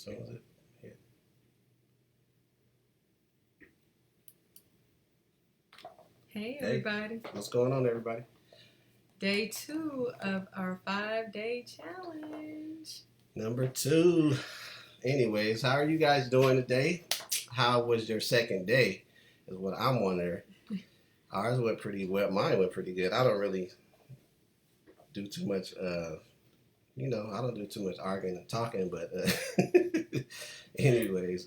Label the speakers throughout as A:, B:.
A: So is it? Yeah.
B: Hey,
A: Hey,
B: everybody.
A: what's going on, everybody?
B: Day 2 of our 5-day challenge.
A: Number 2. Anyways, how are you guys doing today? How was your second day? Is what I'm wondering. Ours went pretty well. Mine went pretty good. I don't really do too much. I don't do too much arguing and talking. But anyways,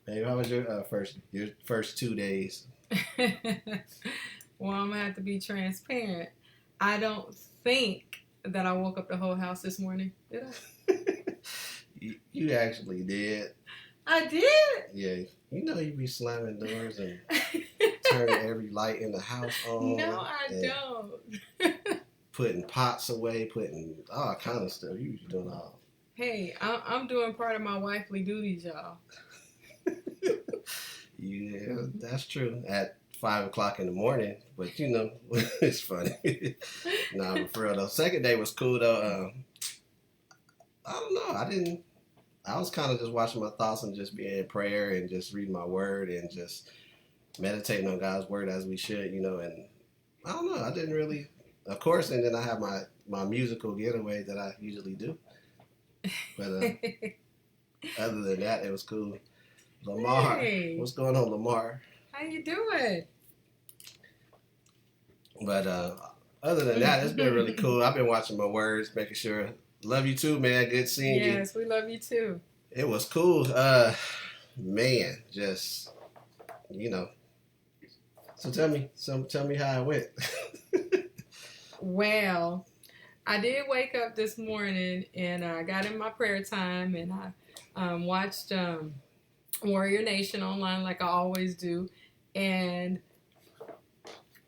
A: babe, how was your first 2 days?
B: Well, I'm going to have to be transparent. I don't think that I woke up the whole house this morning. Did I?
A: You actually did.
B: I did?
A: Yeah. You be slamming doors and turning every light in the house on.
B: No, I don't.
A: Putting pots away, putting all kind of stuff. You doing all.
B: Hey, I'm doing part of my wifely duties, y'all.
A: Yeah, that's true. At 5 o'clock in the morning, but it's funny. Nah, but for real though, second day was cool though. I don't know. I was kind of just watching my thoughts and just being in prayer and just reading my word and just meditating on God's word as we should, And I don't know. I didn't really, of course. And then I have my musical getaway that I usually do. But other than that, it was cool. Lamar,
B: Hey.
A: What's going on, Lamar?
B: How you doing?
A: But other than that, it's been really cool. I've been watching my words, making sure. Love you too, man. Good seeing you.
B: Yes, we love you too.
A: It was cool. Man, just So tell me how it went.
B: Well, I did wake up this morning and I got in my prayer time and I watched Warrior Nation online like I always do. And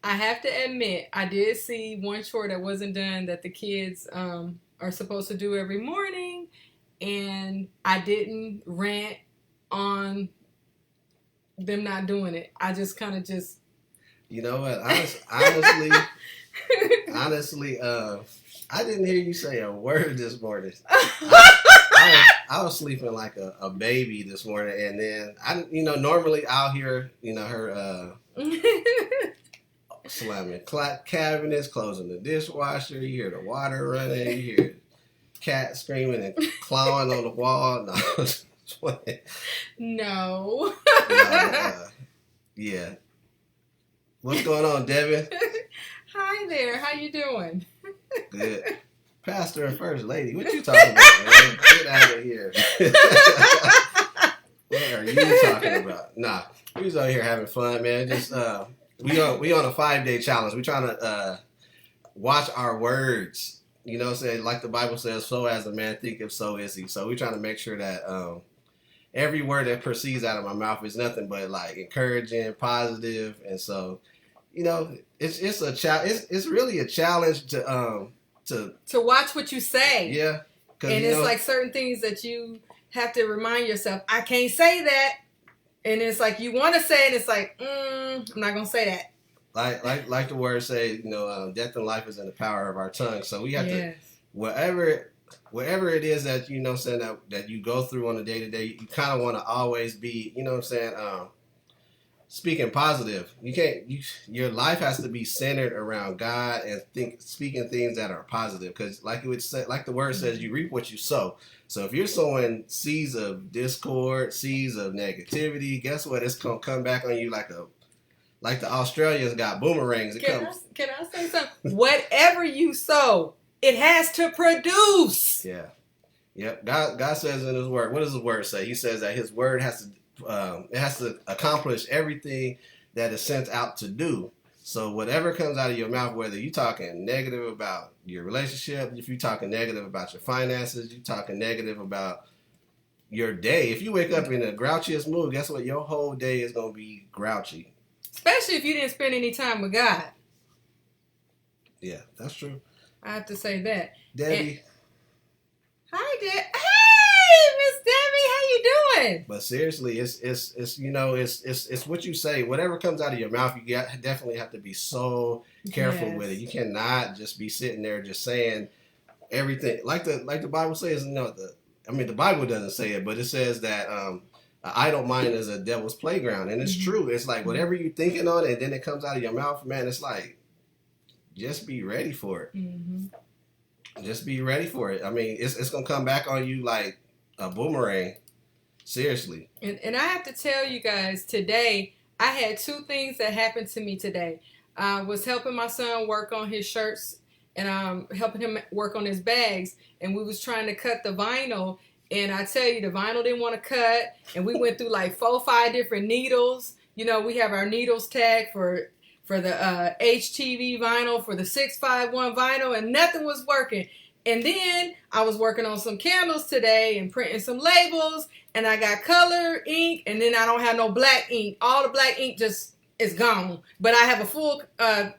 B: I have to admit, I did see one chore that wasn't done that the kids are supposed to do every morning. And I didn't rant on them not doing it. I just kind of just...
A: You know what? Honestly, I didn't hear you say a word this morning. I was sleeping like a baby this morning, and then normally I'll hear her slamming cabinets, closing the dishwasher. You hear the water running. You hear cat screaming and clawing on the wall.
B: No.
A: Yeah. What's going on, Devin?
B: Hi there. How you doing?
A: Good. Pastor and First Lady. What you talking about, man? Get out of here. What are you talking about? Nah, we was out here having fun, man. Just we on a 5-day challenge. We trying to watch our words. You know what I'm saying? Like the Bible says, so as a man thinketh, so is he. So we trying to make sure that every word that proceeds out of my mouth is nothing but like encouraging, positive, and so it's a challenge. It's really a challenge to
B: watch what you say.
A: Yeah,
B: and it's like certain things that you have to remind yourself. I can't say that, and it's like you want to say it. It's like I'm not gonna say that.
A: Like the word say, death and life is in the power of our tongue. So we have to whatever it is that saying that you go through on a day to day, you kind of want to always be, speaking positive. You can't. Your life has to be centered around God and speaking things that are positive. Because like it would say, like the word says, you reap what you sow. So if you're sowing seeds of discord, seeds of negativity, guess what? It's gonna come back on you like the Australians got boomerangs.
B: Can I say something? Whatever you sow, it has to produce.
A: Yeah. Yep. God says in His Word. What does His Word say? He says that His Word has to accomplish everything that is sent out to do. So whatever comes out of your mouth, whether you're talking negative about your relationship, if you're talking negative about your finances, you're talking negative about your day. If you wake up in the grouchiest mood, guess what? Your whole day is going to be grouchy.
B: Especially if you didn't spend any time with God.
A: Yeah, that's true.
B: I have to say that.
A: Debbie.
B: Hi, Deb. Hey, Miss Debbie, how you doing?
A: But seriously, it's what you say. Whatever comes out of your mouth, you definitely have to be so careful with it. You cannot just be sitting there just saying everything like the Bible says. I mean, the Bible doesn't say it, but it says that an idle mind is a devil's playground, and it's true. It's like whatever you're thinking on, and then it comes out of your mouth, man. It's like just be ready for it. Just be ready for it. I mean, it's gonna come back on you like a boomerang. Seriously.
B: And I have to tell you guys, today I had two things that happened to me today. I was helping my son work on his shirts, and helping him work on his bags, and we was trying to cut the vinyl. And I tell you, the vinyl didn't want to cut, and we went through like 4-5 different needles. You know, we have our needles tagged for the HTV vinyl, for the 651 vinyl, and nothing was working. And then I was working on some candles today and printing some labels, and I got color ink, and then I don't have no black ink. All the black ink just is gone, but I have a full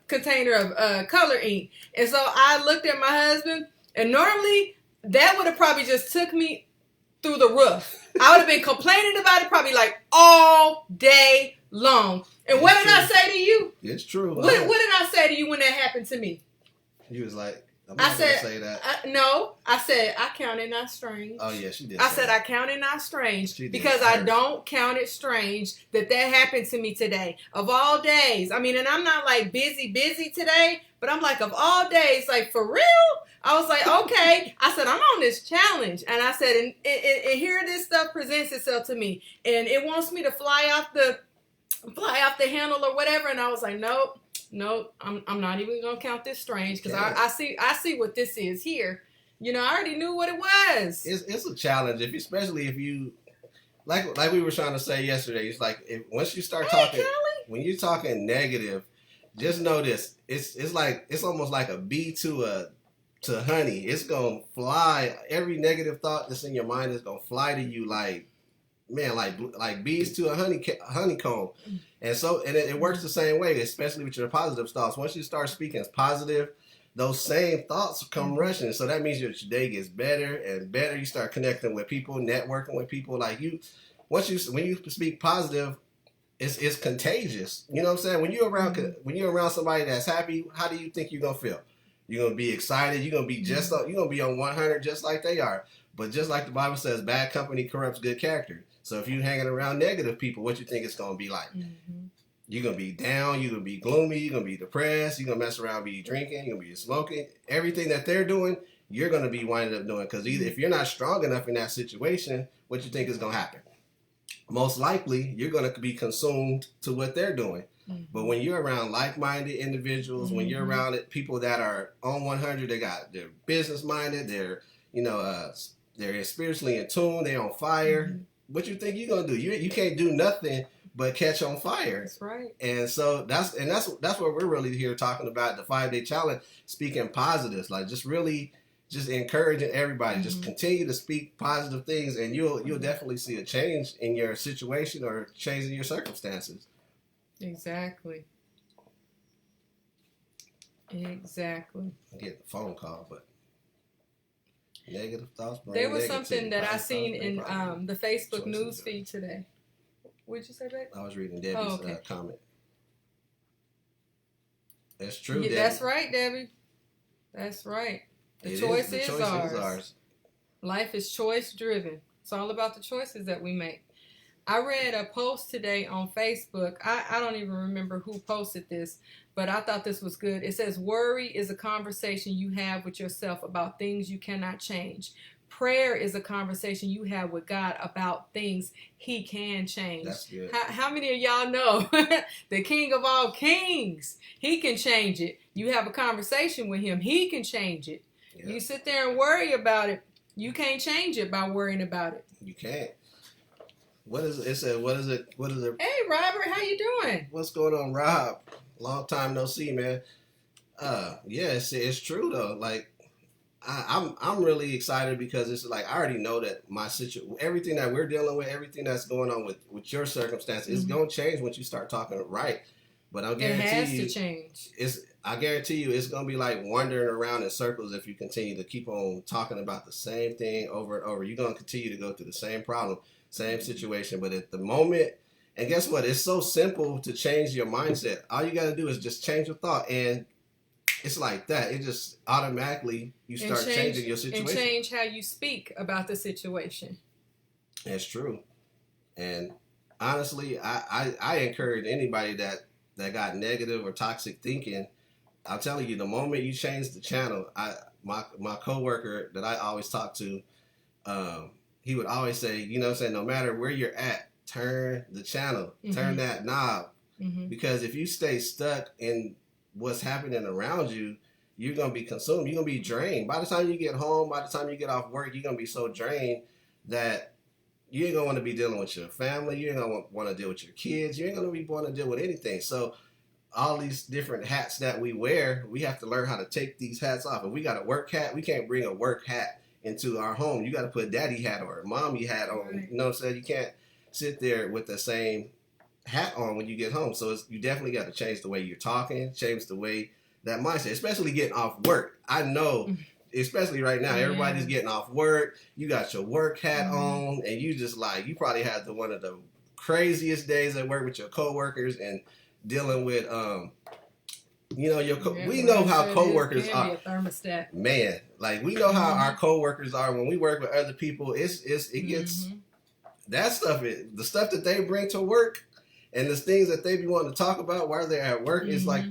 B: container of color ink. And so I looked at my husband, and normally that would have probably just took me through the roof. I would have been complaining about it probably like all day long. And what did I say to you?
A: It's true.
B: What did I say to you when that happened to me?
A: You was like, I'm not going to say that.
B: No, I said, I count it not strange.
A: Oh, yeah, she did.
B: I said, I count it not strange because
A: I
B: don't count it strange that happened to me today. Of all days. I mean, and I'm not like busy today, but I'm like, of all days, like for real? I was like, okay. I said, I'm on this challenge. And I said, and here this stuff presents itself to me. And it wants me to fly off the handle or whatever. And I was like, nope, I'm not even gonna count this strange because I see what this is here. You know, I already knew what it was.
A: It's a challenge, especially if you like we were trying to say yesterday. It's like once you start talking,
B: Kelly?
A: when you're talking negative, just know this. It's almost like a bee to honey. It's gonna fly. Every negative thought that's in your mind is gonna fly to you like bees to a honeycomb. And so, and it works the same way, especially with your positive thoughts. Once you start speaking positive, those same thoughts come rushing. So that means your day gets better and better. You start connecting with people, networking with people. Like when you speak positive, it's contagious. You know what I'm saying? When you're around somebody that's happy, how do you think you're gonna feel? You're gonna be excited. You're gonna be you're gonna be on 100 just like they are. But just like the Bible says, bad company corrupts good character. So if you're hanging around negative people, what you think it's going to be like? You're going to be down. You're going to be gloomy. You're going to be depressed. You're going to mess around, be drinking. You're going to be smoking. Everything that they're doing, you're going to be winding up doing. Because either if you're not strong enough in that situation, what you think is going to happen? Most likely, you're going to be consumed to what they're doing. But when you're around like-minded individuals, when you're around people that are on 100, they're business-minded, they're spiritually in tune, they're on fire. What you think you're gonna do? You can't do nothing but catch on fire.
B: That's right.
A: And so that's what we're really here talking about, the 5-day challenge, speaking positives, like just encouraging everybody, just continue to speak positive things, and you'll definitely see a change in your situation or change in your circumstances.
B: Exactly.
A: I get the phone call, but negative thoughts.
B: There was something that I seen in the Facebook news feed today. What'd you say, babe?
A: I was reading Debbie's comment. That's true, Debbie.
B: That's right, Debbie. That's right. The choice is ours. Life is choice driven. It's all about the choices that we make. I read a post today on Facebook. I don't even remember who posted this, but I thought this was good. It says, worry is a conversation you have with yourself about things you cannot change. Prayer is a conversation you have with God about things He can change.
A: That's good.
B: How many of y'all know the King of all kings, He can change it. You have a conversation with Him, He can change it. Yeah. You sit there and worry about it, you can't change it by worrying about it.
A: You can't. What is it?
B: Hey, Robert, how you doing?
A: What's going on, Rob? Long time no see, man. Yeah, it's true though. Like, I'm really excited because it's like I already know that my situation, everything that we're dealing with, everything that's going on with your circumstance, is gonna change once you start talking right. But I guarantee you,
B: it has to change.
A: I guarantee you, it's gonna be like wandering around in circles if you continue to keep on talking about the same thing over and over. You're gonna continue to go through the same problem. Same situation, but at the moment, and guess what? It's so simple to change your mindset. All you got to do is just change your thought, and it's like that. It just automatically you start changing your situation
B: and change how you speak about the situation.
A: That's true. And honestly, I encourage anybody that got negative or toxic thinking. I'm telling you, the moment you change the channel, my coworker that I always talk to, he would always say, you know what I'm saying, no matter where you're at, turn the channel, turn that knob. Because if you stay stuck in what's happening around you, you're going to be consumed. You're going to be drained. By the time you get home, by the time you get off work, you're going to be so drained that you ain't going to want to be dealing with your family. You ain't going to want to deal with your kids. You ain't going to be want to deal with anything. So all these different hats that we wear, we have to learn how to take these hats off. If we got a work hat, we can't bring a work hat into our home. You got to put daddy hat or mommy hat on.
B: Right.
A: You know what I'm saying? You can't sit there with the same hat on when you get home. So you definitely got to change the way you're talking, change the way that mindset, especially getting off work. I know, especially right now, everybody's getting off work. You got your work hat on, and you just like, you probably had one of the craziest days at work with your coworkers and dealing with, you know, we know how coworkers are.
B: Be a thermostat.
A: Man, like we know how our coworkers are when we work with other people. It gets that stuff. The stuff that they bring to work and the things that they be wanting to talk about while they're at work is like,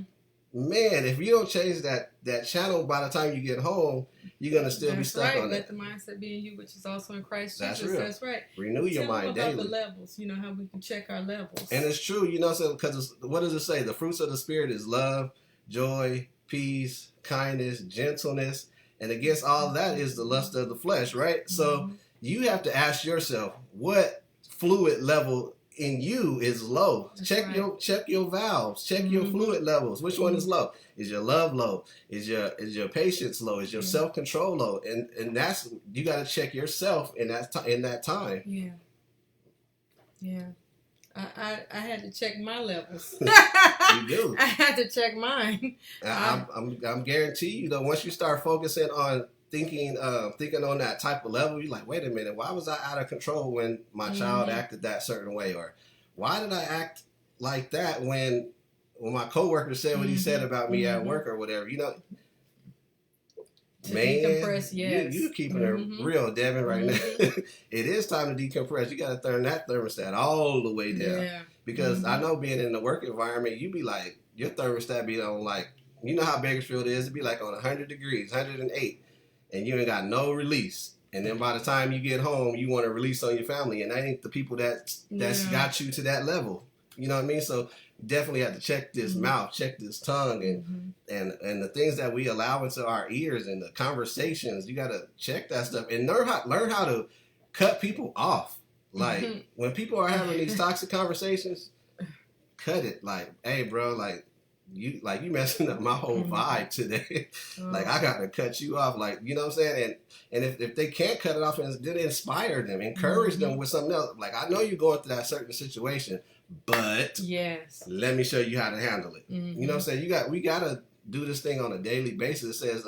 A: man, if you don't change that channel by the time you get home, you're gonna still be stuck on
B: Let
A: it.
B: the mindset be in you, which is also in Christ
A: That's
B: Jesus.
A: real.
B: That's right.
A: Renew your mind daily.
B: About the levels, you know, how we can check our levels.
A: And it's true, you know, so because what does it say? The fruits of the Spirit is love, joy, peace, kindness, gentleness, and against all that is the lust of the flesh, right? So you have to ask yourself, what fluid level in you is low? Check your valves, check your fluid levels. Which one is low? Is your love low? Is your patience low? Is your self-control low? And that's, you got to check yourself in that time.
B: Yeah. I had to check my levels.
A: You do.
B: I had to check mine.
A: I'm guarantee you though, once you start focusing on thinking on that type of level, you're like, wait a minute, why was I out of control when my child acted that certain way? Or why did I act like that when my coworker said what he said about me at work or whatever? You know,
B: to
A: man,
B: decompress, yes.
A: you keeping it real, Devin, right now. It is time to decompress. You got to turn that thermostat all the way down. Yeah. Because I know being in the work environment, you be like, your thermostat be on like, you know how Bakersfield is, it be like on 100 degrees, 108, and you ain't got no release. And then by the time you get home, you want to release on your family, and that ain't the people that's got you to that level. You know what I mean? So definitely have to check this mouth, check this tongue, and the things that we allow into our ears and the conversations. You got to check that stuff and learn how to cut people off. Like when people are having these toxic conversations, cut it. Like, hey, bro, like you messing up my whole vibe today. Like I got to cut you off. Like, you know what I'm saying? And if they can't cut it off, then inspire them, encourage them with something else. Like, I know you're going through that certain situation, but let me show you how to handle it. You know what I'm saying? We got to do this thing on a daily basis. It says,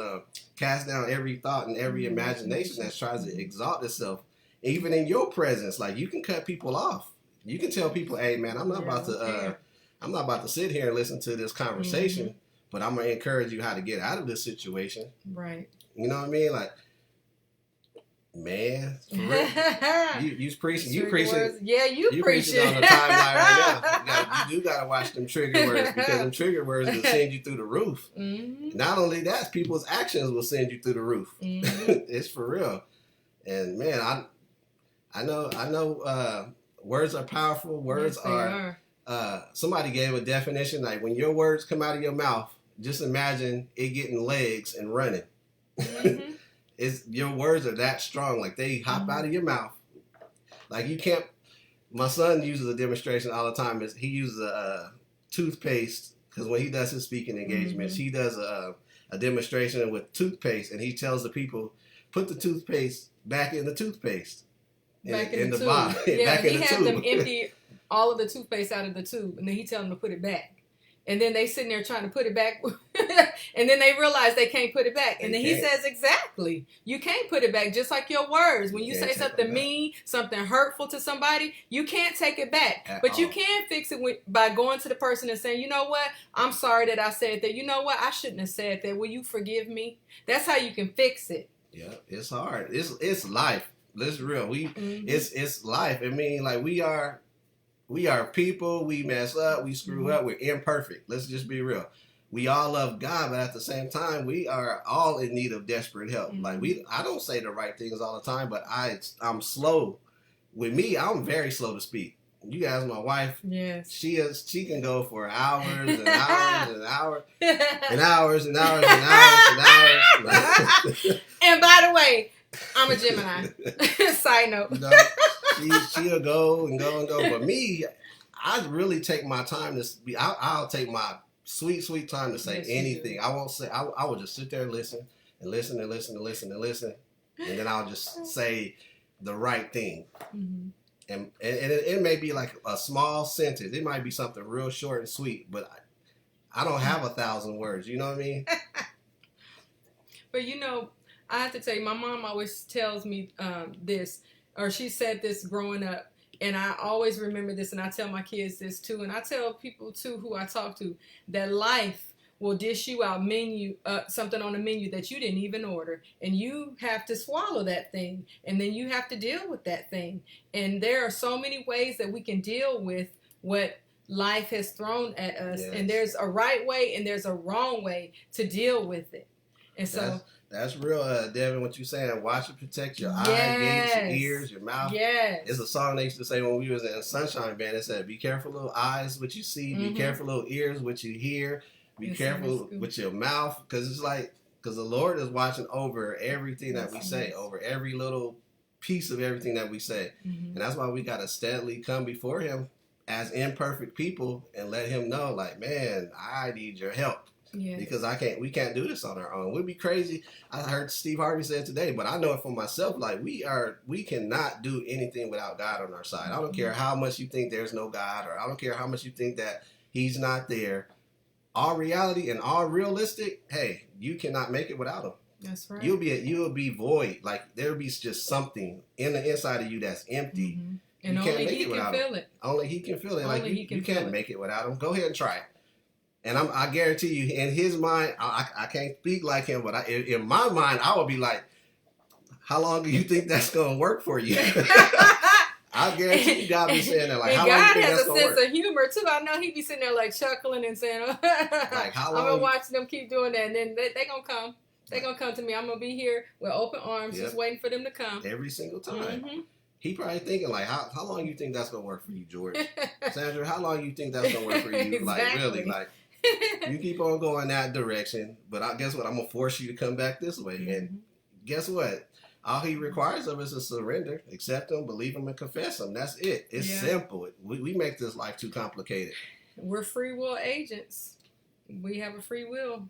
A: cast down every thought and every imagination that tries to exalt itself, even in your presence. Like, you can cut people off. You can tell people, hey, man, I'm not about to sit here and listen to this conversation, but I'm going to encourage you how to get out of this situation.
B: Right.
A: You know what I mean? Like, man, for real. you preaching. You preaching.
B: Words. Yeah, you preaching
A: on the timeline right now. You do got to watch them trigger words, because them trigger words will send you through the roof. Not only that, people's actions will send you through the roof. It's for real. And man, I know. Words are powerful. Words are. Somebody gave a definition, like when your words come out of your mouth, just imagine it getting legs and running. Your words are that strong, like they hop out of your mouth. Like you can't. My son uses a demonstration all the time. He uses a toothpaste, because when he does his speaking engagements, he does a demonstration with toothpaste, and he tells the people, put the toothpaste back in the toothpaste.
B: Back in the tube.
A: Yeah, back in the tube.
B: He had them empty all of the toothpaste out of the tube, and then he tell them to put it back. And then they sitting there trying to put it back. And then they realize they can't put it back. And then he says, exactly. You can't put it back, just like your words. When you say something mean, something hurtful to somebody, you can't take it back. But you can fix it by going to the person and saying, you know what? I'm sorry that I said that. You know what? I shouldn't have said that. Will you forgive me? That's how you can fix it.
A: Yeah, it's hard. It's life. Let's be real. It's life. I mean, like we are people. We mess up. We screw up. We're imperfect. Let's just be real. We all love God, but at the same time, we are all in need of desperate help. Like I don't say the right things all the time, but I'm slow. With me, I'm very slow to speak. You guys, my wife,
B: yes,
A: she can go for hours and hours and hours and hours and hours and hours and hours.
B: And by the way, I'm a Gemini. Side note.
A: You know, she'll go and go and go. But me, I really take my time to speak. I'll take my sweet time to say anything. I won't say. I will just sit there and listen and listen and listen and listen and listen, and then I'll just say the right thing. And it may be like a small sentence. It might be something real short and sweet, but I don't have 1,000 words. You know what I mean?
B: But you know, I have to tell you, my mom always tells me this, or she said this growing up, and I always remember this, and I tell my kids this too, and I tell people too who I talk to, that life will dish you out something on the menu that you didn't even order, and you have to swallow that thing, and then you have to deal with that thing. And there are so many ways that we can deal with what life has thrown at us, and there's a right way and there's a wrong way to deal with it. And so
A: that's real, Devin, what you're saying. Watch and protect your eyes, gaze, your ears, your mouth.
B: Yes.
A: It's a song they used to say when we was in a Sunshine Band. It said, be careful, little eyes, what you see. Be careful, little ears, what you hear. Be careful with your mouth. Because it's like, because the Lord is watching over everything that we say, over every little piece of everything that we say. And that's why we got to steadily come before him as imperfect people and let him know, like, man, I need your help. Yes. Because we can't do this on our own. We'd be crazy. I heard Steve Harvey say it today, but I know it for myself. Like we cannot do anything without God on our side. I don't care how much you think there's no God, or I don't care how much you think that he's not there. All reality and all realistic, hey, you cannot make it without him.
B: That's right.
A: You'll be void. Like there'll be just something in the inside of you that's empty.
B: And only he can feel it.
A: Only he can feel it. Like you can't make it without him. Go ahead and try it. And I guarantee you, in his mind, I can't speak like him, but in my mind, I would be like, how long do you think that's going to work for you? I guarantee you God be saying that. Like,
B: and
A: how long
B: God
A: do you think
B: has
A: that's
B: a sense of humor, too. I know he be sitting there, like, chuckling and saying, like, how long? I'm going to watch them keep doing that, and then they going to come. They're going to come to me. I'm going to be here with open arms, just waiting for them to come.
A: Every single time. He probably thinking, like, how long you think that's going to work for you, George? Sandra, how long you think that's going to work for you?
B: Exactly.
A: Like, really, like. You keep on going that direction, but guess what? I'm going to force you to come back this way. And guess what? All he requires of us is surrender, accept him, believe him, and confess him. That's it. It's simple. We make this life too complicated.
B: We're free will agents. We have a free will.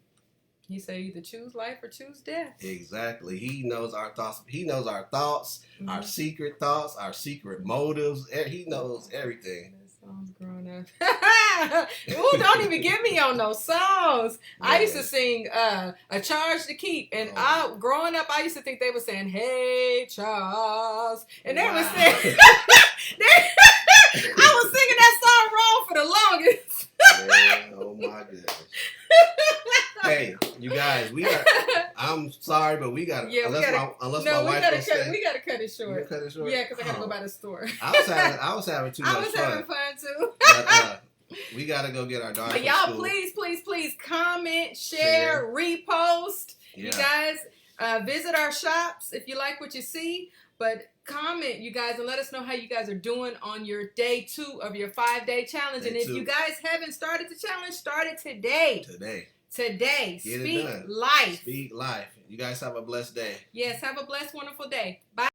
B: He said either choose life or choose death.
A: Exactly. He knows our thoughts. He knows our thoughts, our secret thoughts, our secret motives. He knows everything.
B: Songs growing up. Ooh, don't even get me on those songs. Yeah. I used to sing A Charge to Keep, and growing up I used to think they were saying, hey Charles, and they were saying I was singing that song wrong for the longest.
A: Man, oh my goodness. Hey, you guys, I'm sorry, but we got unless my wife will stay.
B: We gotta cut it short.
A: You cut it short?
B: Yeah, because I gotta go by the store.
A: I was having too much fun.
B: I was having fun too.
A: But, we gotta go get our daughter.
B: But y'all, please comment, share, repost. Yeah. You guys, visit our shops if you like what you see. But comment, you guys, and let us know how you guys are doing on your day 2 of your 5-day challenge. And if you guys haven't started the challenge, start it today. Today. Speak life.
A: Speak life. You guys have a blessed day.
B: Yes, have a blessed, wonderful day. Bye.